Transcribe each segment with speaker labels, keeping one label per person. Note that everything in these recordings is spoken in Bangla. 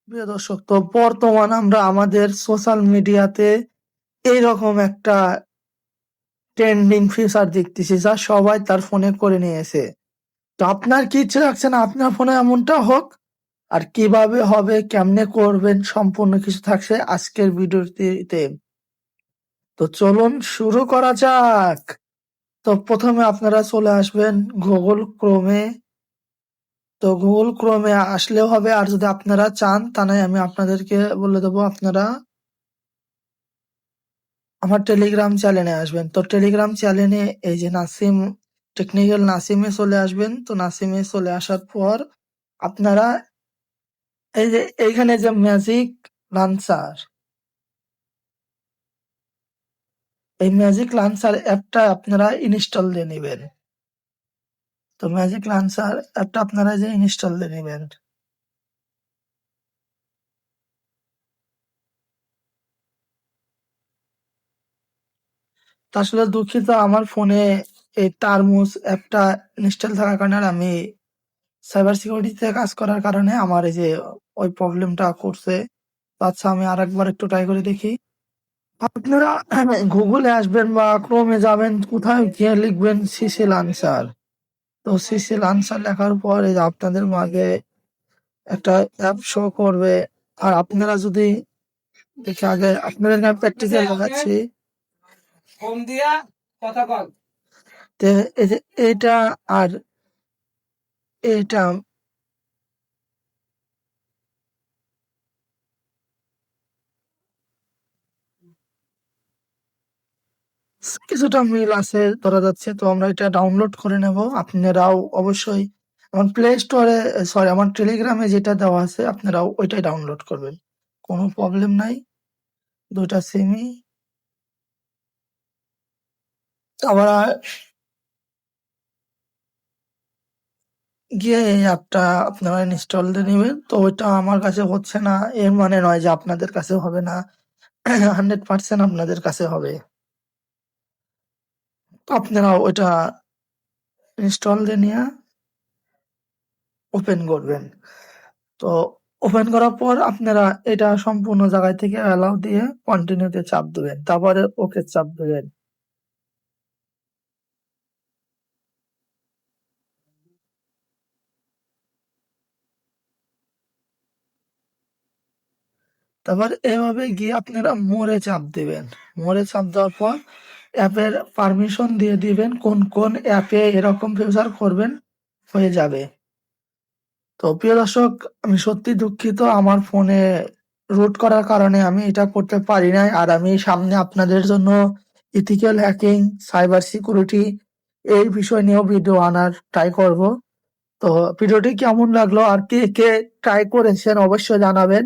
Speaker 1: প্রিয় দর্শক, তো বর্তমান আমরা আমাদের সোশ্যাল মিডিয়াতে এইরকম একটা ট্রেন্ডিং ফিচার দেখতেছি যা সবাই তার ফোনে করে নিয়েছে। তো আপনার কি ইচ্ছে রাখছে না আপনার ফোনে এমনটা হোক? আর কিভাবে হবে, কেমনে করবেন, সম্পূর্ণ কিছু থাকছে আজকের ভিডিওটিতে। তো চলুন শুরু করা যাক। তো প্রথমে আপনারা চলে আসবেন গুগল ক্রোমে। তো গুগল ক্রোমে আসলেও হবে, আর যদি আপনারা চান তা নয় আমি আপনাদেরকে বলে দেবো, আপনারা আমার টেলিগ্রাম চ্যানেলে আসবেন। তো টেলিগ্রাম চ্যানেলে এই যে নাসিম টেকনিক্যাল নাসিমে চলে আসবেন। তো নাসিমে চলে আসার পর আপনারা এই যে এইখানে যে ম্যাজিক লাঞ্চার, এই ম্যাজিক লাঞ্চার অ্যাপটা আপনারা ইনস্টল দিয়ে নেবেন। তো ম্যাজিক লাঞ্চার অ্যাপটা আপনারা যে ইনস্টল দিয়ে নেবেন। তা আসলে দুঃখিত, আমার ফোনে এই তারমুজ অ্যাপটা ইনস্টল থাকার কারণে আর আমি সাইবার সিকিউরিটিতে কাজ করার কারণে আমার এই যে ওই প্রবলেমটা করছে। তো আচ্ছা, আমি আরেকবার একটু ট্রাই করে দেখি। আপনারা গুগলে আসবেন বা ক্রোমে যাবেন, কোথায় গিয়ে লিখবেন সিসি লাঞ্চার। তো সিসি লাঞ্চার লেখার পর এই যে আপনাদের মাঝে একটা অ্যাপ শো করবে। আর আপনারা যদি দেখে, আগে আপনাদের আমি প্র্যাকটিসে দেখাচ্ছি। তো এই যে এটা আর এটা কিছুটা মিল আছে ধরা যাচ্ছে। তো আমরা এটা ডাউনলোড করে নেব। আপনারাও অবশ্যই আমার প্লে স্টোরে, সরি আমার টেলিগ্রামে যেটা দেওয়া আছে আপনারাও ওইটাই ডাউনলোড করবেন, কোনো প্রবলেম নাই। দুইটা সিমই আবার গিয়ে এই অ্যাপটা আপনারা ইনস্টল দিয়ে নেবেন। তো ওইটা আমার কাছে হচ্ছে না, এর মানে নয় যে আপনাদের কাছে হবে না। 100% আপনাদের কাছে হবে। তো আপনারা ওইটা ইনস্টল দিয়ে নিয়ে ওপেন করবেন। তো ওপেন করার পর আপনারা এটা সম্পূর্ণ জায়গায় থেকে অ্যালাউ দিয়ে কন্টিনিউতে চাপ দেবেন, তারপরে ওকে চাপ দেবেন। তারপর এভাবে গিয়ে আপনারা মোরে চাপ দিবেন। মোরে চাপ দেওয়ার পর অ্যাপের পারমিশন দিয়ে দিবেন, কোন কোন অ্যাপে এরকম ফিচার করবেন, হয়ে যাবে। তো প্রিয় দর্শক, আমি সত্যি দুঃখিত, আমার ফোনে রুট করার কারণে আমি এটা করতে পারি নাই। আর আমি সামনে আপনাদের জন্য ইথিক্যাল হ্যাকিং, সাইবার সিকিউরিটি এই বিষয় নিয়েও ভিডিও আনার ট্রাই করব। তো ভিডিওটি কেমন লাগলো আর কে কে ট্রাই করেছেন অবশ্যই জানাবেন,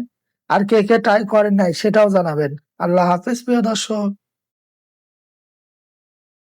Speaker 1: আর কে কে ট্রাই করেন নাই সেটাও জানাবেন। আল্লাহ হাফেজ প্রিয় দর্শক।